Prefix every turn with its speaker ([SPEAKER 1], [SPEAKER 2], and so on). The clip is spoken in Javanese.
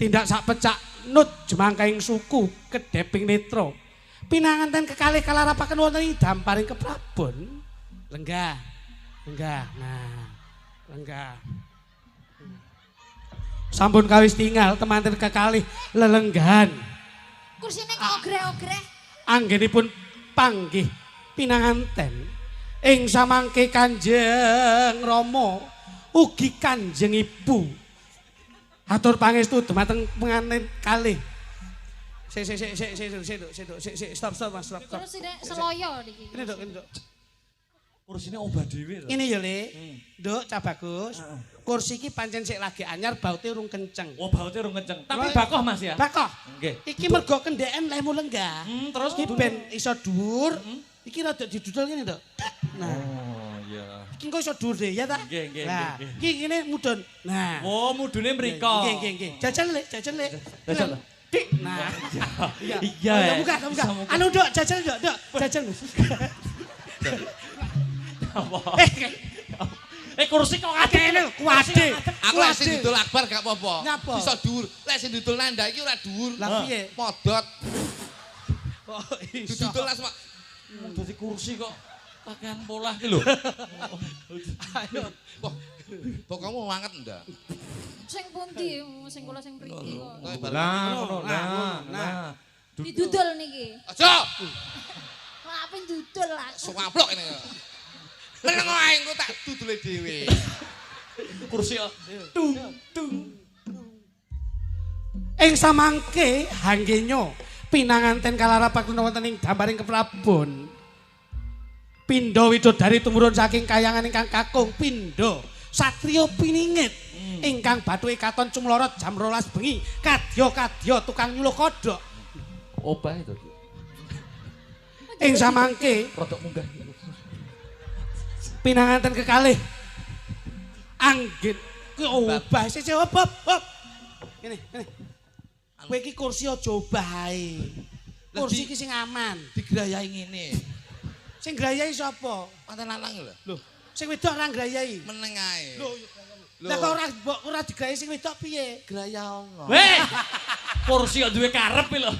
[SPEAKER 1] tindak sak pecak nut jemangkaing suku kedeping netro pinanganten kekalih kalarapaken wonten ing damparing keprabon lenggah nah lenggah sampun kawis tinggal temanten kekalih lelenggahan
[SPEAKER 2] kursine kok ogre-ogre
[SPEAKER 1] anggenipun panggih pinanganten ing samangke Kanjeng Rama ugi Kanjeng Ibu atur pangestu dumateng pengantin kalih stop Mas stop
[SPEAKER 2] terus seloyo niki
[SPEAKER 1] ini Dok
[SPEAKER 3] Kursine obah dhewe.
[SPEAKER 1] ini ya Le Dok Cah Bagus kursi iki pancen sik lagi anyar baute urung kenceng
[SPEAKER 3] Oh, baute urung kenceng. Tapi bakoh Mas ya.
[SPEAKER 1] bakoh
[SPEAKER 3] Nggih.
[SPEAKER 1] iki mergo kendeken lemu lenggah
[SPEAKER 3] Terus
[SPEAKER 1] iki ben iso dhuwur iki rada didudul ngene Dok nah
[SPEAKER 3] Oh, iya.
[SPEAKER 1] iki kok iso dhuwur deh ya ta
[SPEAKER 3] Nggih.
[SPEAKER 1] nah iki ngene mudhun nah
[SPEAKER 3] Oh, mudune mriko.
[SPEAKER 1] nggih jajal Le
[SPEAKER 3] Jajal.
[SPEAKER 1] Dik nah
[SPEAKER 3] Iya.
[SPEAKER 1] buka anu Dok jajal Dok jajal
[SPEAKER 3] Apa? Kursi kok
[SPEAKER 1] kene kuwade
[SPEAKER 4] Aku lek sing didol akbar gak apa-apa.
[SPEAKER 1] Nyapa?
[SPEAKER 4] Bisa dhuwur. Lek sing didol nanda iki ora dhuwur.
[SPEAKER 1] Lah piye?
[SPEAKER 4] Podot.
[SPEAKER 1] Oh, iso.
[SPEAKER 4] Didol las mak.
[SPEAKER 3] Dadi kursi kok pakaian polah iki lho.
[SPEAKER 1] Ayo.
[SPEAKER 4] Wah. Kok kamu manget ndak?
[SPEAKER 2] sing pundi sing kula sing mriki kok
[SPEAKER 3] Nah.
[SPEAKER 2] didudul niki
[SPEAKER 4] Aja.
[SPEAKER 2] apa dudul lah
[SPEAKER 4] Suwaplok ini. Meneng ae engko tak dudule dhewe.
[SPEAKER 3] Kursi tung.
[SPEAKER 1] Ing samangke hanggenyo pinanganten kalarapaken wonten ing damparing keprabon. Pindha widodari tumurun saking kayangan ingkang kakung pindha satriya piningit ingkang bathuke katon cumlorot jam 12 bengi kadya tukang nyuluh kodhok.
[SPEAKER 3] Obah itu.
[SPEAKER 1] Ing samangke
[SPEAKER 3] Rodok munggah.
[SPEAKER 1] pinanganten kekalih anggit kuwi obah sik hop. Ngene. Kowe iki kursi aja obah ae. Kursi iki sing aman.
[SPEAKER 4] Digrayahi ngene.
[SPEAKER 1] Sing grayahi sapa?
[SPEAKER 4] Mantan lanang lho.
[SPEAKER 1] Lho, sing wedok ora grayahi.
[SPEAKER 4] Meneng ae.
[SPEAKER 1] Lho, lah kok ora digrayahi sing wedok piye?
[SPEAKER 4] Graya ono.
[SPEAKER 3] Weh. Kursi kok duwe karep lho.